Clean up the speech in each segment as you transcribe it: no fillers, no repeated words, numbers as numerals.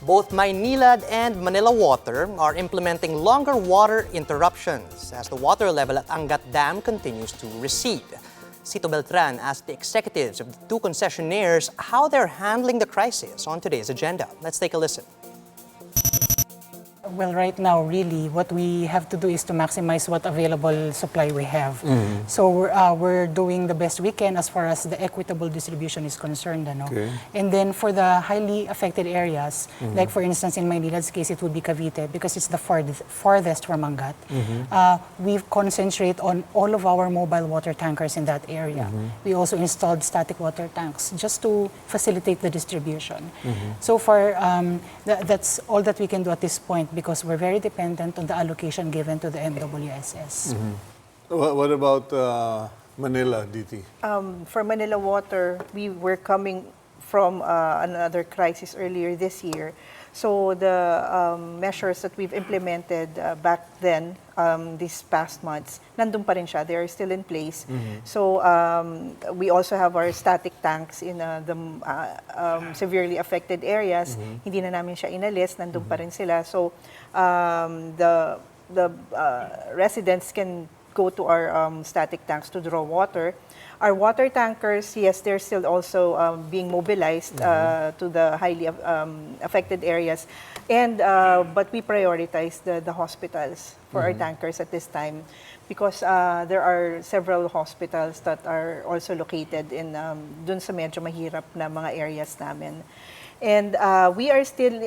Both Maynilad and Manila Water are implementing longer water interruptions as the water level at Angat Dam continues to recede. Cito Beltran asked the executives of the two concessionaires how they're handling the crisis on today's agenda. Let's take a listen. Well, right now, really, what we have to do is to maximize what available supply we have. So we're doing the best we can as far as the equitable distribution is concerned. Okay. And then for the highly affected areas, like for instance, in Maynilad's case, it would be Cavite because it's the farthest from Angat. We've concentrate on all of our mobile water tankers in that area. We also installed static water tanks just to facilitate the distribution. So far, that's all that we can do at this point, because we're very dependent on the allocation given to the MWSS. What about Manila, DT? For Manila Water, we were coming from another crisis earlier this year. So the measures that we've implemented back then, these past months, nandun pa rin siya. They are still in place. So we also have our static tanks in the severely affected areas. Hindi na namin siya inalis, nandun pa rin sila. So the residents can go to our static tanks to draw water. Our water tankers, yes, they're still also being mobilized to the highly affected areas. And but we prioritize the hospitals for our tankers at this time, because there are several hospitals that are also located in dun sa medyo mahirap na mga areas namin. And we are still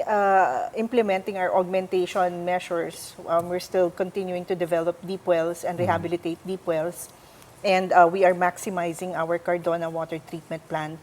implementing our augmentation measures. We're still continuing to develop deep wells and rehabilitate deep wells. And we are maximizing our Cardona water treatment plant.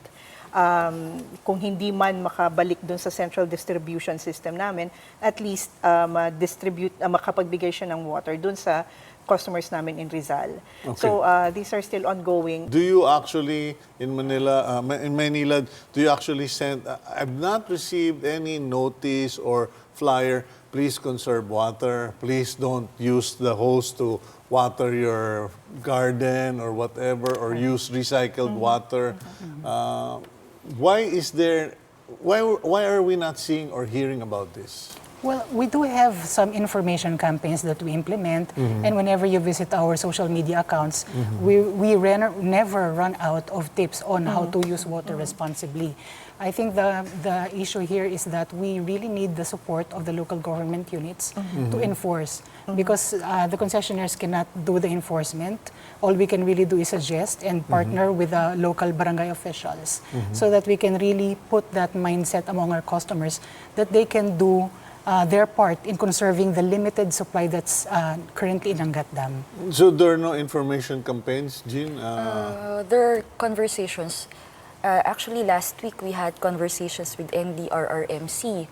Kung hindi man makabalik dun sa central distribution system namin, at least makapagbigay siya ng water dun sa customers namin in Rizal. Okay. So these are still ongoing. Do you actually, in Manila, in Maynilad, do you actually send, I've not received any notice or flyer, please conserve water, please don't use the hose to water your garden or whatever, or use recycled water. Why are we not seeing or hearing about this? Well, we do have some information campaigns that we implement, and whenever you visit our social media accounts, we never run out of tips on how to use water responsibly. I think the issue here is that we really need the support of the local government units to enforce, because the concessionaires cannot do the enforcement. All we can really do is suggest and partner with the local barangay officials so that we can really put that mindset among our customers that they can do their part in conserving the limited supply that's currently in Angat Dam. So there are no information campaigns, Jean? There are conversations. Actually, last week we had conversations with NDRRMC.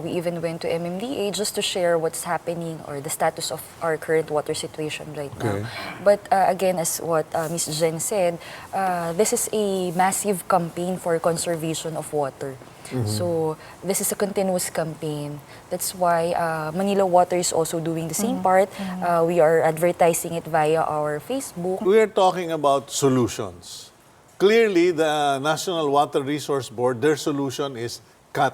We even went to MMDA just to share what's happening or the status of our current water situation right now. But again, as what Ms. Jen said, this is a massive campaign for conservation of water. So this is a continuous campaign. That's why Manila Water is also doing the same part. We are advertising it via our Facebook. We are talking about solutions. Clearly, the National Water Resource Board, their solution is cut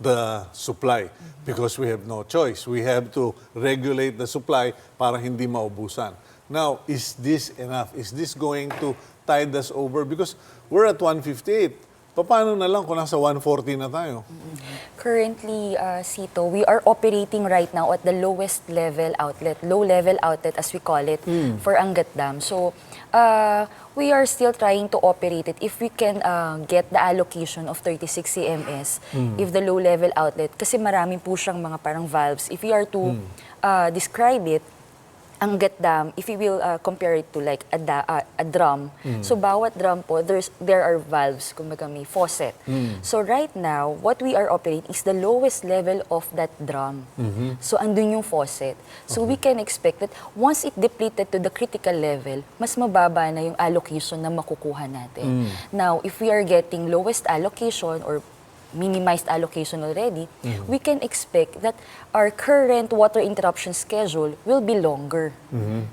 the supply because we have no choice. We have to regulate the supply para hindi maubusan. Now, is this enough? Is this going to tide us over? Because we're at 158. Paano na lang kung nasa 140 na tayo? Currently, Sito, we are operating right now at the lowest level outlet, low-level outlet as we call it, for Angat Dam. So, we are still trying to operate it if we can get the allocation of 36 CMS, if the low-level outlet, kasi marami po siyang mga parang valves. If we are to describe it, Angat Dam, if we will compare it to like a drum, so bawat drum po, there are valves, kumbaga may faucet. So right now, what we are operating is the lowest level of that drum. So andun yung faucet. So we can expect that once it depleted to the critical level, mas mababa na yung allocation na makukuha natin. Now, if we are getting lowest allocation or minimized allocation already, we can expect that our current water interruption schedule will be longer.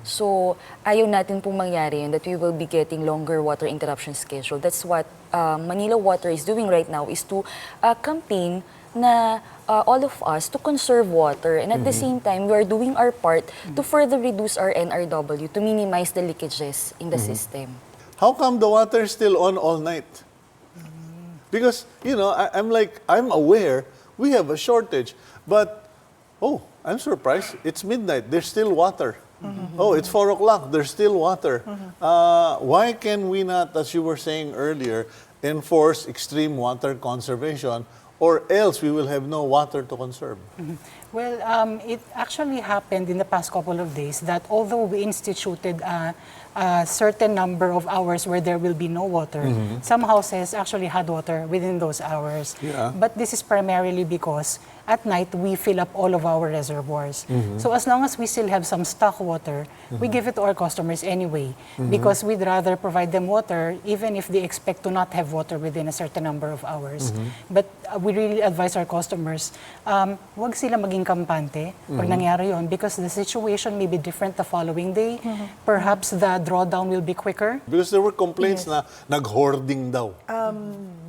So, ayaw natin pong mangyari yun, that we will be getting longer water interruption schedule. That's what Manila Water is doing right now, is to campaign na all of us to conserve water, and at the same time, we are doing our part to further reduce our NRW, to minimize the leakages in the system. How come the water is still on all night? Because, I'm aware we have a shortage, but, oh, I'm surprised. It's midnight, there's still water. Oh, it's 4 o'clock, there's still water. Why can we not, as you were saying earlier, enforce extreme water conservation, or else we will have no water to conserve? Well, it actually happened in the past couple of days that although we instituted a certain number of hours where there will be no water, some houses actually had water within those hours. Yeah. But this is primarily because at night we fill up all of our reservoirs. So as long as we still have some stock water, we give it to our customers anyway, because we'd rather provide them water even if they expect to not have water within a certain number of hours. But we really advise our customers, wag sila maging kampante pag nangyari yon, because the situation may be different the following day. Perhaps the drawdown will be quicker. Because there were complaints na nag-hoarding daw.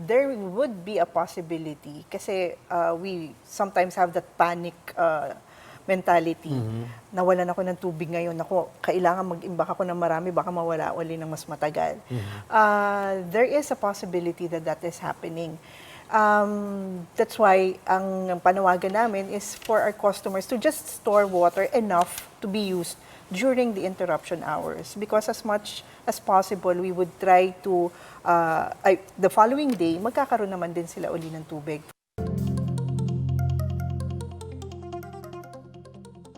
There would be a possibility kasi we sometimes have that panic mentality. Nawalan ako ng tubig ngayon. Ako, kailangan mag-imbak ako ng marami, baka mawala uli ng mas matagal. There is a possibility that that is happening. That's why ang panawagan namin is for our customers to just store water enough to be used during the interruption hours, because as much as possible we would try to the following day magkakaroon naman din sila uli ng tubig.